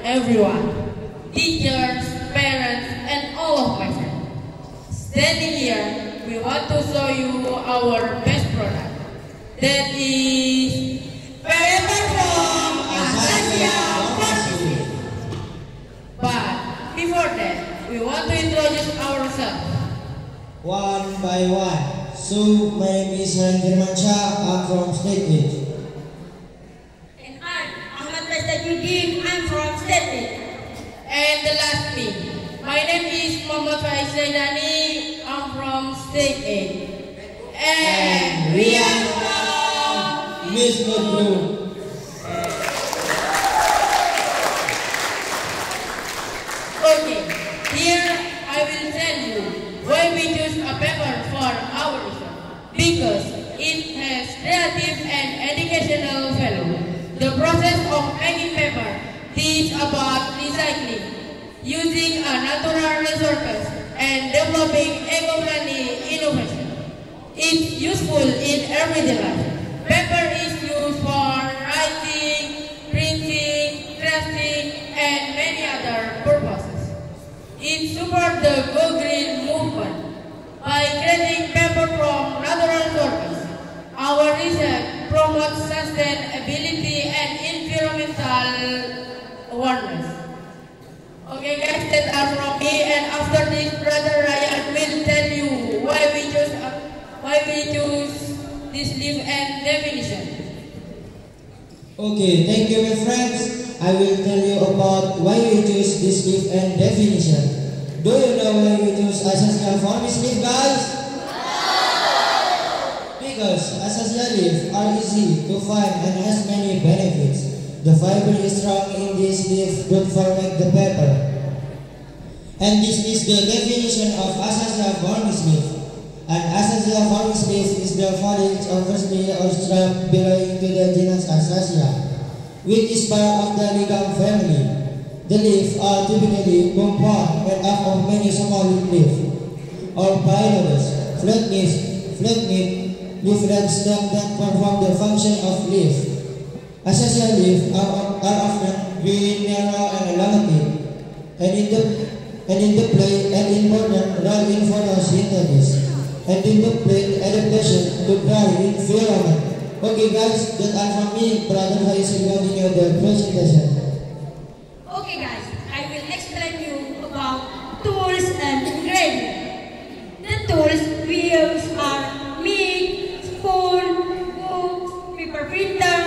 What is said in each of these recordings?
everyone, teachers, parents, and all of my friends. Standing here, we want to show you our best product. That is paper from Asasia Pharmacy. But before that, we want to introduce ourselves. One by one. So, my name is Ren Firmansyah. I'm from State Age. And I'm Ahmad Mastajuddin. I'm from State Age. And the last me. My name is Muhammad Faiz Zaidani. I'm from State Age. And we are from Miss Group. Okay, here I will tell you why we choose a paper for our research. Because it has creative and educational value. The process of making paper teaches about recycling, using a natural resources, and developing eco-friendly innovation. It's useful in everyday life. Paper is used for writing, printing, crafting, and many other purposes. It supports the Go Green movement. By creating paper from natural sources, our research promotes sustainability and environmental awareness. Okay guys, that's all from me, and after this, Brother Ryan will tell you why we choose this leaf and definition. Okay, thank you my friends. I will tell you about why we choose this leaf and definition. Do you know why we choose Asasia Pharmacy leaf, guys? Because Asasia leaf are easy to find and has many benefits. The fiber is strong in this leaf, good for make the paper. And this is the definition of Asasia Pharmacy leaf. An Asasia Pharmacy leaf is the foliage of parsley or shrub belonging to the genus Asasia, which is part of the ligam family. The leaves are typically compound made up of many small leaves, or pilulus, flat leaf-red stem that perform the function of leaf. Asasia leaves are often green, narrow, and elongated, and important role in photosynthesis, and in the plant adaptation to dry environment. Okay guys, that's all from me. Brother Faiz will continue the presentation. Okay guys, I will explain you about tools and ingredients. The tools we use are meat, spoon, book, paper printer,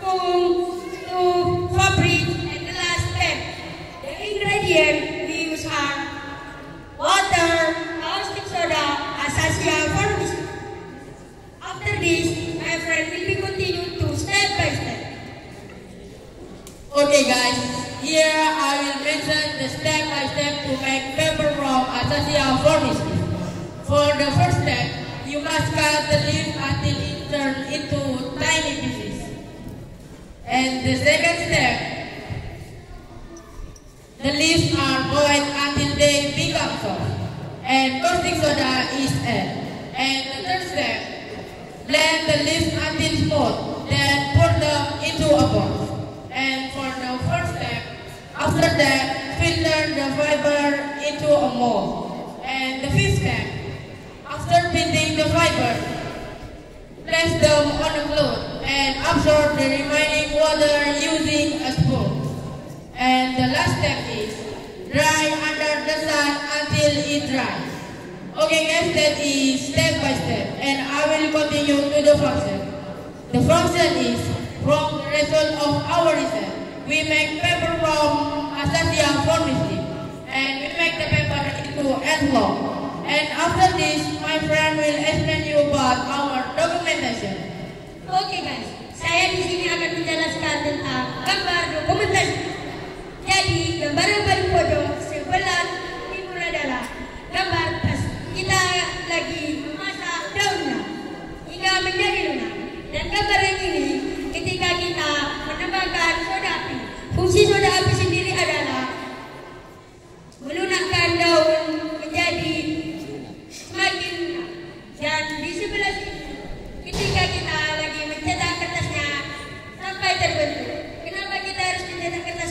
comb, stove, fabric, and the last step. The ingredients we use are water, caustic soda, Asasia Pharmacy. After this, my friend will be continued to step by step. Okay guys, here I will mention the step-by-step to make paper from Asasia Pharmacy. For the first step, you must cut the leaf until it turns into tiny pieces. And the second step, the leaves are boiled until they become soft, and caustic soda is added. And the third step, blend the leaves until smooth, then pour them into a bowl. And for the fourth step, after that, filter the fiber into a mold. And the fifth step, after blending the fiber, place them on a cloth and absorb the remaining water using a spoon. And the last step is dry under the sun until it dries. Okay guys, that is step by step, and I will continue to the function. The function is from the result of our research. We make paper from Asasia Pharmacy, and we make the paper into envelope. And after this, my friend will explain you about our documentation. Okay guys, saya di sini akan menjelaskan tentang gambar dokumentasi. Jadi, gambar yang paling pojok sebelah timur adalah gambar pas kita lagi memasak daunnya hingga menjadi lunak. Dan gambar yang ini ketika kita menambahkan soda api. Fungsi soda api sendiri adalah melunakkan daun menjadi semakin lunak. Dan di sebelah sini ketika kita lagi mencetak kertasnya sampai terbentuk. Kenapa kita harus mencetak kertas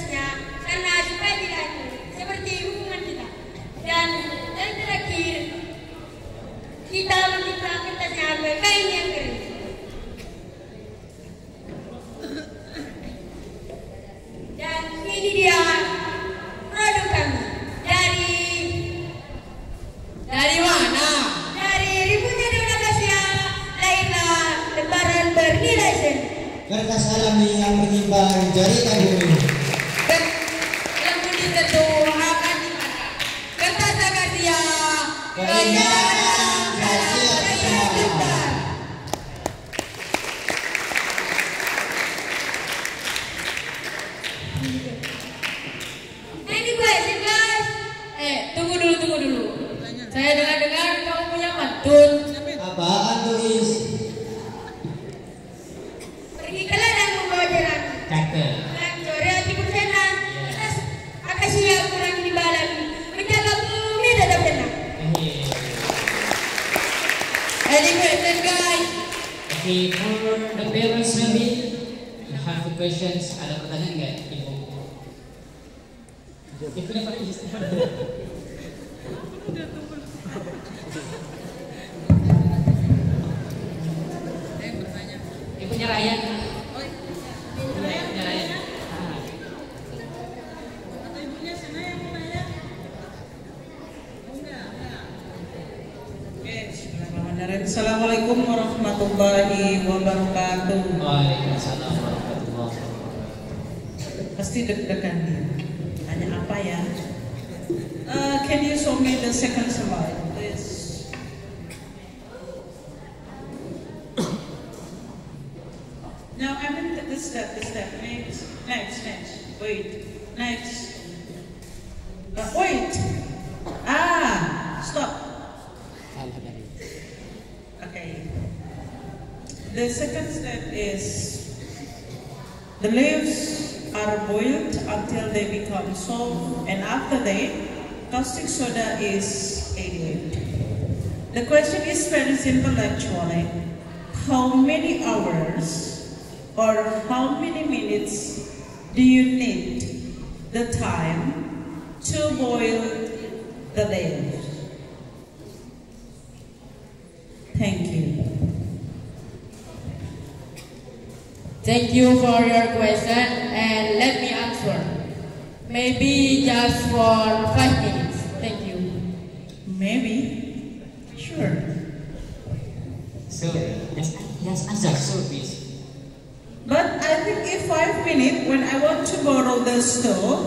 ini dia produk kami Dari mana? dari Ribunya Donatasia Laila lembaran bernilai seni. Kertas alami yang menyimpang jaringan bumi. Lembut diteduh akan dimakan. Kertas akasia. Keindahan khasiat semua. Any question guys? Tunggu dulu. Saya dengar kamu punya pantun. Apaan tuh Is? Pergi ke ladang membawa jalan. Cakep. Pulang sore hati bersenang. Terus akasia kurang dibalang. Menjaga bumi tetap tenang. Any question guys? Okay, for the parents maybe you have questions. Ada pertanyaan nggak, Ibu? Ibunya pakai istimewa. Ibunya Ryan. Ibunya Ryan. Assalamualaikum warahmatullahi wabarakatuh. Waalaikumsalam warahmatullahi wabarakatuh. Pasti deg-degan dia. Tanya apa ya? Can you show me the second slide, please? Now I'm in this step. Next. Wait. Next. Wait. Stop. Okay. The second step is the leaves are boiled until they become soft, and after that, caustic soda is added. The question is very simple actually. How many hours or how many minutes do you need the time to boil the leaves? Thank you. Thank you for your question and let me answer. Maybe just for 5 minutes. Thank you. Maybe? Sure. So, just answer, so please. But I think if 5 minutes, when I want to borrow the stove,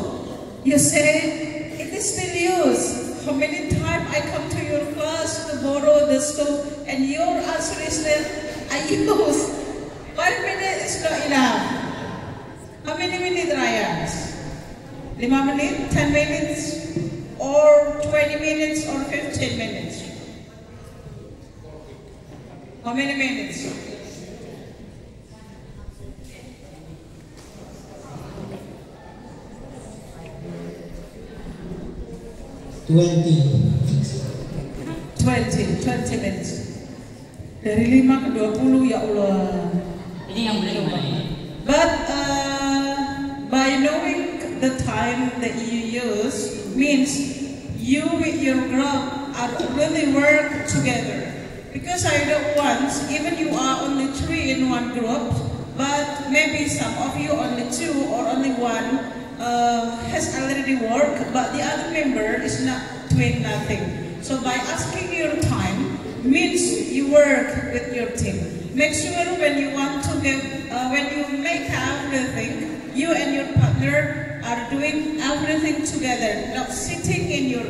you say, it is still used. How many times I come to your class to borrow the stove, and your answer is that I use. 5 minutes is not enough. How many minutes, Ryan? 5 minutes, 10 minutes, or 20 minutes, or 15 minutes? How many minutes? Twenty 20 minutes. Dari 5 ke 20, ya Allah. Ini yang benar gimana ini? But by knowing the time that you use means you with your group are really work together. Because I don't want, even you are only 3 in one group, but maybe some of you only 2 or only 1 has already worked, but the other member is not doing nothing. So by asking your time means you work with your team. Make sure when you want to give, when you make everything, you and your partner are doing everything together, not sitting in your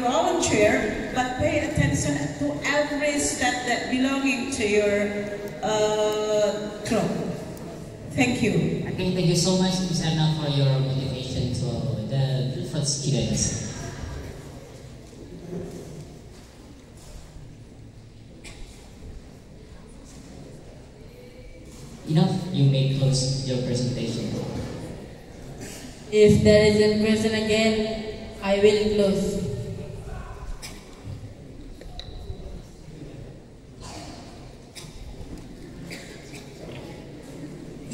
own chair, but pay attention to every step that belonging to your club. Thank you. Okay, thank you so much, Ms. Erna, for your motivation to the beautiful students. Enough, you may close your presentation. If there is a question again, I will close.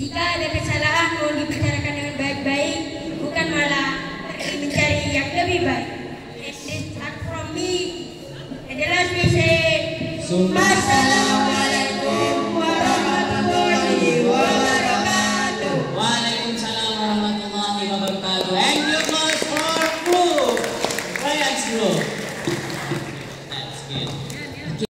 Jika ada kesalahan mohon dibicarakan dengan baik-baik, bukan malah pergi mencari yang lebih baik. And this start from me. Adalah saya. Sumpah.